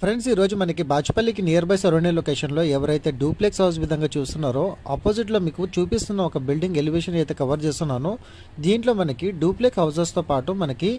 Friends ఈ రోజు మనకి బాచుపల్లికి నియర్ బై సరౌండింగ్ లొకేషన్లో ఎవరైతే డూప్లెక్స్ హౌస్ విధంగా చూస్తున్నారో ఆపోజిట్లో మీకు చూపిస్తున్న ఒక బిల్డింగ్ ఎలివేషన్ అయితే కవర్ చేస్తున్నానో దీంట్లో మనకి డూప్లెక్స్ హౌసెస్తో పాటు మనకి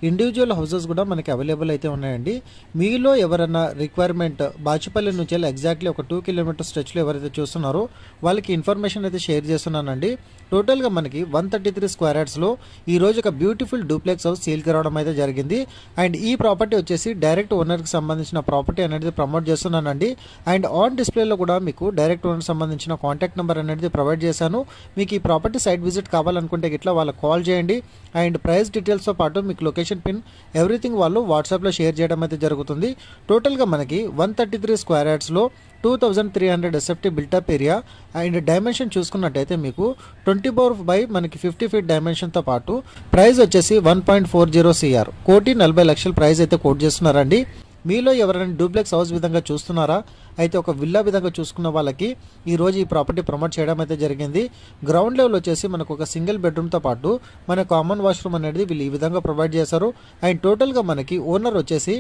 ఇండివిజువల్ హౌసెస్ కూడా మనకి అవైలబుల్ అయితే ఉన్నాయండి. మీలో ఎవరైనా రిక్వైర్మెంట్ బాచుపల్లి నుంచి ఎగ్జాక్ట్లీ ఒక 2 కిలోమీటర్ స్ట్రెచ్లో ఎవరైతే చూస్తున్నారో వాళ్ళకి ఇన్ఫర్మేషన్ అయితే షేర్ చేస్తున్నానండి. టోటల్గా మనకి 133 స్క్వేర్ యార్డ్స్లో ఈ రోజు ఒక బ్యూటిఫుల్ డూప్లెక్స్ హౌస్ సేల్కి రావడం అయితే జరిగింది. అండ్ ఈ ప్రాపర్టీ వచ్చేసి డైరెక్ట్ ఓనర్కి సంబంధించిన ప్రాపర్టీ అనేది ప్రమోట్ చేస్తున్నానండి. అండ్ ఆన్ డిస్ప్లేలో కూడా మీకు డైరెక్ట్ ఓనర్ సంబంధించిన కాంటాక్ట్ నెంబర్ అనేది ప్రొవైడ్ చేశాను. మీకు ఈ ప్రాపర్టీ సైట్ విజిట్ కావాలనుకుంటే ఇట్లా వాళ్ళకి కాల్ చేయండి. అండ్ ప్రైస్ డీటెయిల్స్తో పాటు మీకు లొకేషన్ పిన్ ఎవ్రీథింగ్ వాళ్ళు వాట్సాప్లో షేర్ చేయడం అయితే జరుగుతుంది. టోటల్గా మనకి 133 స్క్వేర్ యార్డ్స్లో 2300 SFT built up area and dimension చూసుకున్నట్టయితే మీకు 24 × మనకి 50 ఫీట్ డైమెన్షన్తో పాటు ప్రైస్ వచ్చేసి 1.40 CR 1,40,00,000 ప్రైస్ అయితే కోట్ చేస్తున్నారండి. మీలో ఎవరైనా డూప్లెక్స్ హౌస్ విధంగా చూస్తున్నారా అయితే ఒక విల్లా విధంగా చూసుకున్న వాళ్ళకి ఈరోజు ఈ ప్రాపర్టీ ప్రమోట్ చేయడం అయితే జరిగింది. గ్రౌండ్ లెవెల్ వచ్చేసి మనకు ఒక సింగిల్ బెడ్రూమ్తో పాటు మన కామన్ వాష్రూమ్ అనేది వీళ్ళు ఈ విధంగా ప్రొవైడ్ చేశారు. అండ్ టోటల్గా మనకి ఓనర్ వచ్చేసి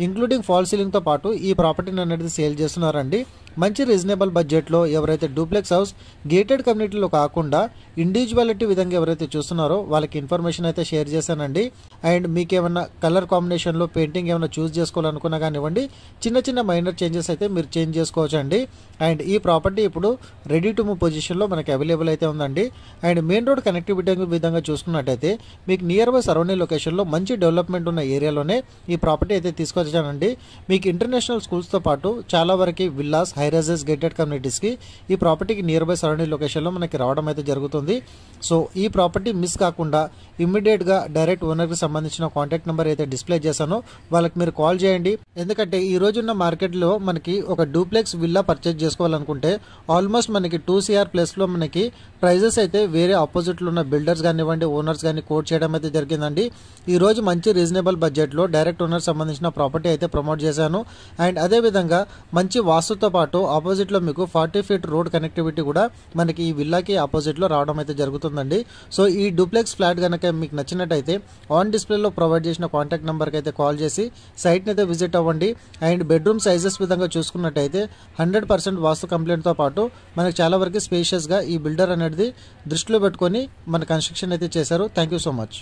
ఇంక్లూడింగ్ ఫాల్ సీలింగ్తో పాటు ఈ ప్రాపర్టీని అనేది సేల్ చేస్తున్నారండి. మంచి రీజనబుల్ బడ్జెట్లో ఎవరైతే డూప్లెక్స్ హౌస్ గేటెడ్ కమ్యూనిటీలో కాకుండా ఇండివిజువాలిటీ విధంగా ఎవరైతే చూస్తున్నారో వాళ్ళకి ఇన్ఫర్మేషన్ అయితే షేర్ చేశానండి. అండ్ మీకు ఏమైనా కలర్ కాంబినేషన్లో పెయింటింగ్ ఏమైనా చూస్ చేసుకోవాలనుకున్నా కానివ్వండి, చిన్న చిన్న మైనర్ చేంజెస్ అయితే మీరు చేంజ్ చేసుకోవచ్చు అండి. అండ్ ఈ ప్రాపర్టీ ఇప్పుడు రెడీ టు మూవ్ పొజిషన్లో మనకి అవైలబుల్ అయితే ఉందండి. అండ్ మెయిన్ రోడ్ కనెక్టివిటీ విధంగా చూసుకున్నట్టయితే మీకు నియర్ బై సరౌండింగ్ లొకేషన్లో మంచి డెవలప్మెంట్ ఉన్న ఏరియాలోనే ఈ ప్రాపర్టీ అయితే తీసుకొచ్చానండి. మీకు ఇంటర్నేషనల్ స్కూల్స్తో పాటు చాలా వరకు విల్లాస్ హైరైజెస్ గేటెడ్ కమ్యూనిటీస్కి ఈ ప్రాపర్టీకి నియర్ బై సరౌండింగ్ లొకేషన్లో మనకి రావడం అయితే జరుగుతుంది. సో ఈ ప్రాపర్టీ మిస్ కాకుండా ఇమ్మీడియట్గా డైరెక్ట్ ఓనర్కి సంబంధించిన కాంటాక్ట్ నెంబర్ అయితే డిస్ప్లే చేశానో వాళ్ళకి మీరు కాల్ చేయండి. ఎందుకంటే ఈ రోజున్న మార్కెట్లో మనకి ఒక డూప్లెక్స్ విల్లా పర్చేజ్ చేసుకోవాలనుకుంటే ఆల్మోస్ట్ మనకి 2 CR ప్లస్లో మనకి ప్రైజెస్ అయితే వేరే ఆపోజిట్లో ఉన్న బిల్డర్స్ కానివ్వండి ఓనర్స్ కానీ కోట్ చేయడం అయితే జరిగిందండి. ఈ రోజు మంచి రీజనబుల్ బడ్జెట్లో డైరెక్ట్ ఓనర్ సంబంధించిన ప్రాపర్టీ అయితే ప్రమోట్ చేశాను. అండ్ అదేవిధంగా మంచి వాస్తుతో పాటు ఆపోజిట్లో మీకు 40 ఫీట్ రోడ్ కనెక్టివిటీ కూడా మనకి ఈ విల్లాకి ఆపోజిట్లో రావడం అయితే జరుగుతుందండి. సో ఈ డూప్లెక్స్ ఫ్లాట్ కనుక మీకు నచ్చినట్టయితే ఆన్ డిస్ప్లేలో ప్రొవైడ్ చేసిన కాంటాక్ట్ నెంబర్కి అయితే కాల్ చేసి సైట్ని అయితే విజిట్ అవ్వండి. అండ్ బెడ్రూమ్ సైజెస్ విధంగా చూసుకున్నట్టయితే 100% వాస్తు కంప్లైంట్తో పాటు మనకు చాలా వరకు స్పేషియస్గా ఈ బిల్డర్ అనేది దృష్టిలో పెట్టుకొని మన కన్స్ట్రక్షన్ అయితే చేశారు. Thank you so much.